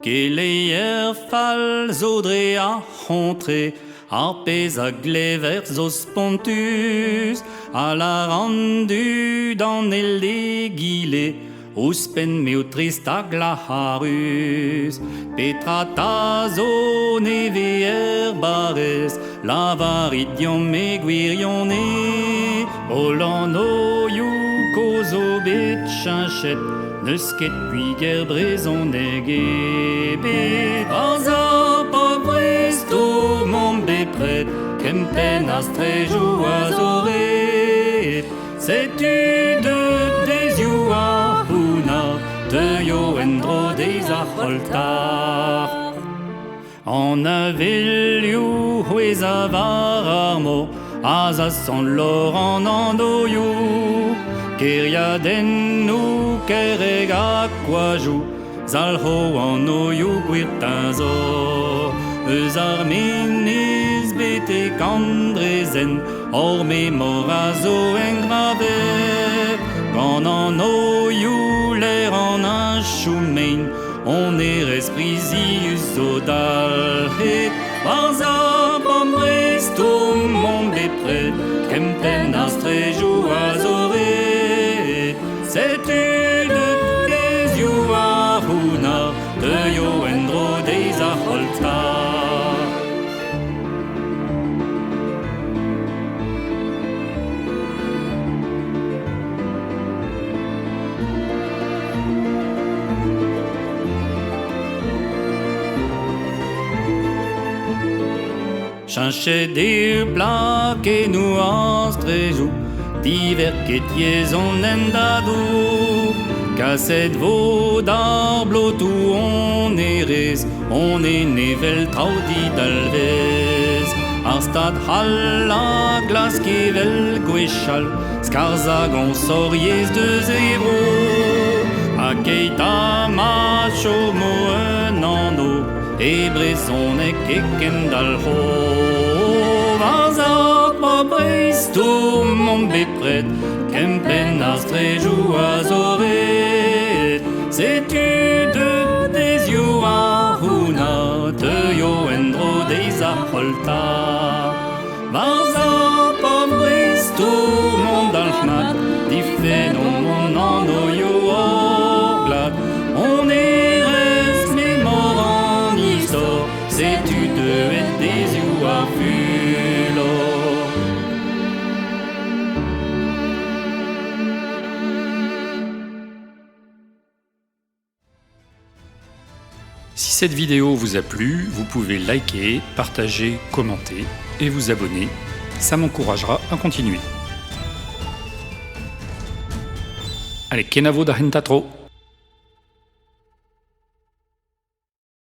Keleier fall zodre a hontre, arpez a glever zos pontus, a la rendu dan el de gile, ouspen meo trist a glaharus. Petra tazo neve barez, la varidion me gwirion e, Olano you kozo bet chinchet, neus ket puiger brezon ege bet. Vaza pa bresto mon bepret, kempen astrejou a zoret. Setu de dezioù a huna, teuio endro deiz a c'holtar. An avelioù houez a var ar mo, az a san lor an andoioù. Keriadennou kereg a koajou, zalho an oioù gwirtin zo. Eus ar menez bete kandrezen, or memor a zo engraver. Gant an oioù l'air an a choumein, on erez prizius zo dalc'het. Varza pom resto mon bepret, kempen astrejou a zoret. Setu de dezioù a huna, teuio endro deiz a c'holtar. Chinchet eo plakenou astrejou, diver ket yezon endadou. Kaset vo d'ar blotou on erez, on nevel traoudi dalvez. Ar stad c'hall a glas kevel gwechal, skarzag on soriez de zero. A keit a macho mo un anno, e brezonek ken dalho. Varza pa bresto mon bepret, kempen astrejou a zoret. Setu de dezioù a huna, teuio endro deiz a c'holtar. Varza pa bresto mon dalc'hnat, difennon mon annoio hor glad. On erez memor an istor, setu deuet dezioù a fulor. Si cette vidéo vous a plu, vous pouvez liker, partager, commenter et vous abonner. Ça m'encouragera à continuer. Allez, kenavo da hentatro!